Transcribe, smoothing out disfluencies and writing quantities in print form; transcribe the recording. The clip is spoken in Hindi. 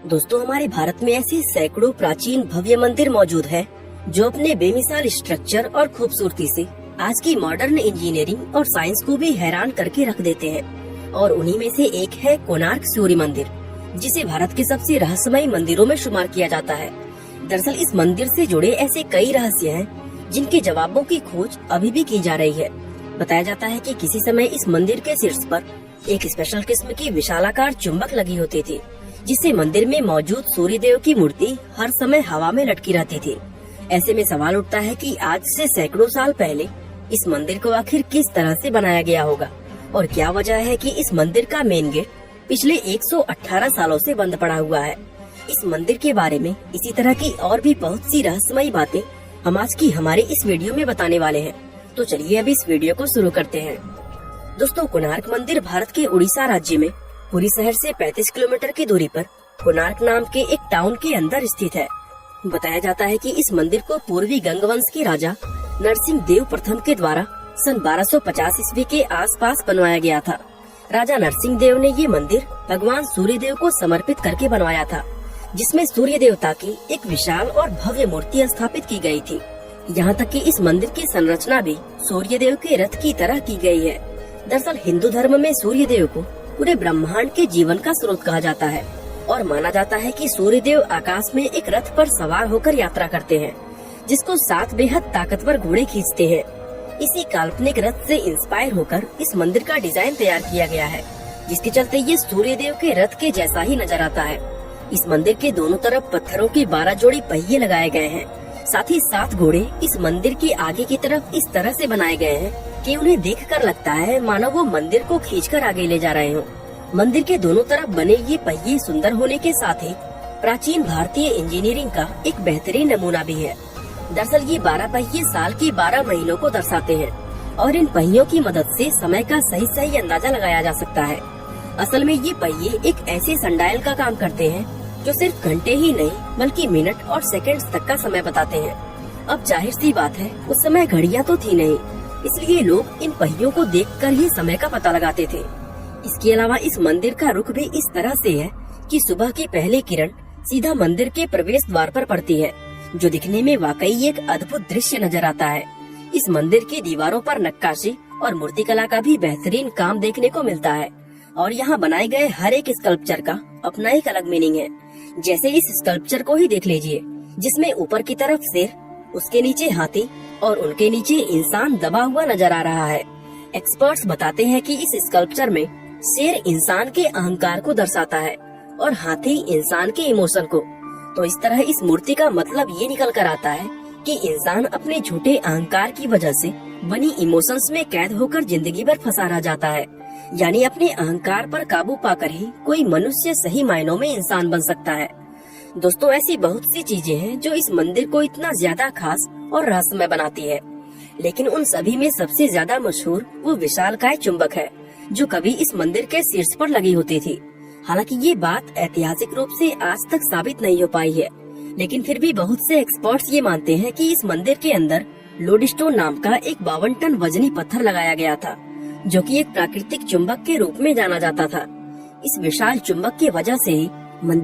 दोस्तों, हमारे भारत में ऐसे सैकड़ों प्राचीन भव्य मंदिर मौजूद हैं, जो अपने बेमिसाल स्ट्रक्चर और खूबसूरती से आज की मॉडर्न इंजीनियरिंग और साइंस को भी हैरान करके रख देते हैं। और उन्हीं में से एक है कोणार्क सूर्य मंदिर, जिसे भारत के सबसे रहस्यमयी मंदिरों में शुमार किया जाता है। दरअसल इस मंदिर से जुड़े ऐसे कई रहस्य हैं, जिनके जवाबों की खोज अभी भी की जा रही है। बताया जाता है कि किसी समय इस मंदिर के शीर्ष पर एक स्पेशल किस्म की विशालाकार चुंबक लगी होती थी, जिससे मंदिर में मौजूद सूर्य देव की मूर्ति हर समय हवा में लटकी रहती थी। ऐसे में सवाल उठता है कि आज से सैकड़ों साल पहले इस मंदिर को आखिर किस तरह से बनाया गया होगा, और क्या वजह है कि इस मंदिर का मेन गेट पिछले 118 सालों से बंद पड़ा हुआ है। इस मंदिर के बारे में इसी तरह की और भी बहुत सी रहस्यमयी बातें हम आज की हमारे इस वीडियो में बताने वाले हैं। तो चलिए अब इस वीडियो को शुरू करते हैं। दोस्तों, कोणार्क मंदिर भारत के उड़ीसा राज्य में पुरी शहर से 35 किलोमीटर की दूरी पर कोणार्क नाम के एक टाउन के अंदर स्थित है। बताया जाता है कि इस मंदिर को पूर्वी गंग वंश के राजा नरसिंह देव प्रथम के द्वारा सन 1250 ईस्वी के आसपास बनवाया गया था। राजा नरसिंह देव ने ये मंदिर भगवान सूर्य देव को समर्पित करके बनवाया था, जिसमें सूर्य देवता की एक विशाल और भव्य मूर्ति स्थापित की गई थी। यहाँ तक कि इस मंदिर की संरचना भी सूर्य देव के रथ की तरह की गई है। दरअसल हिंदू धर्म में सूर्य देव को पूरे ब्रह्मांड के जीवन का स्रोत कहा जाता है, और माना जाता है कि सूर्य देव आकाश में एक रथ पर सवार होकर यात्रा करते हैं, जिसको 7 बेहद ताकतवर घोड़े खींचते हैं। इसी काल्पनिक रथ से इंस्पायर होकर इस मंदिर का डिजाइन तैयार किया गया है, जिसके चलते ये सूर्य देव के रथ के जैसा ही नजर आता है। इस मंदिर के दोनों तरफ पत्थरों के 12 जोड़ी पहिए लगाए गए हैं। साथ ही 7 घोड़े इस मंदिर के आगे की तरफ इस तरह से बनाए गए हैं कि उन्हें देखकर लगता है मानो वो मंदिर को खींचकर आगे ले जा रहे हों। मंदिर के दोनों तरफ बने ये पहिए सुंदर होने के साथ ही प्राचीन भारतीय इंजीनियरिंग का एक बेहतरीन नमूना भी है। दरअसल ये 12 पहिए साल के 12 महीनों को दर्शाते हैं, और इन पहियों की मदद से समय का सही अंदाजा लगाया जा सकता है। असल में ये पहिए एक ऐसे सनडायल का काम करते हैं, जो सिर्फ घंटे ही नहीं बल्कि मिनट और सेकंड्स तक का समय बताते हैं। अब जाहिर सी बात है, उस समय घड़ियां तो थी नहीं, इसलिए लोग इन पहियों को देखकर ही समय का पता लगाते थे। इसके अलावा इस मंदिर का रुख भी इस तरह से है कि सुबह की पहली किरण सीधा मंदिर के प्रवेश द्वार पर पड़ती है, जो दिखने में वाकई एक अद्भुत दृश्य नजर आता है। इस मंदिर की दीवारों पर नक्काशी और मूर्तिकला का भी बेहतरीन काम देखने को मिलता है, और यहाँ बनाए गए हर एक स्कल्पचर का अपना एक अलग मीनिंग है। जैसे इस स्कल्पचर को ही देख लीजिए, जिसमें ऊपर की तरफ शेर, उसके नीचे हाथी और उनके नीचे इंसान दबा हुआ नजर आ रहा है। एक्सपर्ट्स बताते हैं कि इस स्कल्पचर में शेर इंसान के अहंकार को दर्शाता है और हाथी इंसान के इमोशन को। तो इस तरह इस मूर्ति का मतलब ये निकल कर आता है कि इंसान अपने झूठे अहंकार की वजह से बनी इमोशंस में कैद होकर जिंदगी भर फंसा रह जाता है। यानी अपने अहंकार पर काबू पाकर ही कोई मनुष्य सही मायनों में इंसान बन सकता है। दोस्तों, ऐसी बहुत सी चीजें हैं जो इस मंदिर को इतना ज्यादा खास और रहस्यमय बनाती है, लेकिन उन सभी में सबसे ज्यादा मशहूर वो विशालकाय चुंबक है, जो कभी इस मंदिर के शीर्ष पर लगी होती थी। हालांकि ये बात ऐतिहासिक रूप से आज तक साबित नहीं हो पाई है, लेकिन फिर भी बहुत से एक्सपर्ट्स ये मानते हैं कि इस मंदिर के अंदर लोडस्टोन नाम का एक 52 टन वजनी पत्थर लगाया गया था, जो कि एक प्राकृतिक चुंबक के रूप में जाना जाता था। इस विशाल चुंबक की वजह से ही मंदिर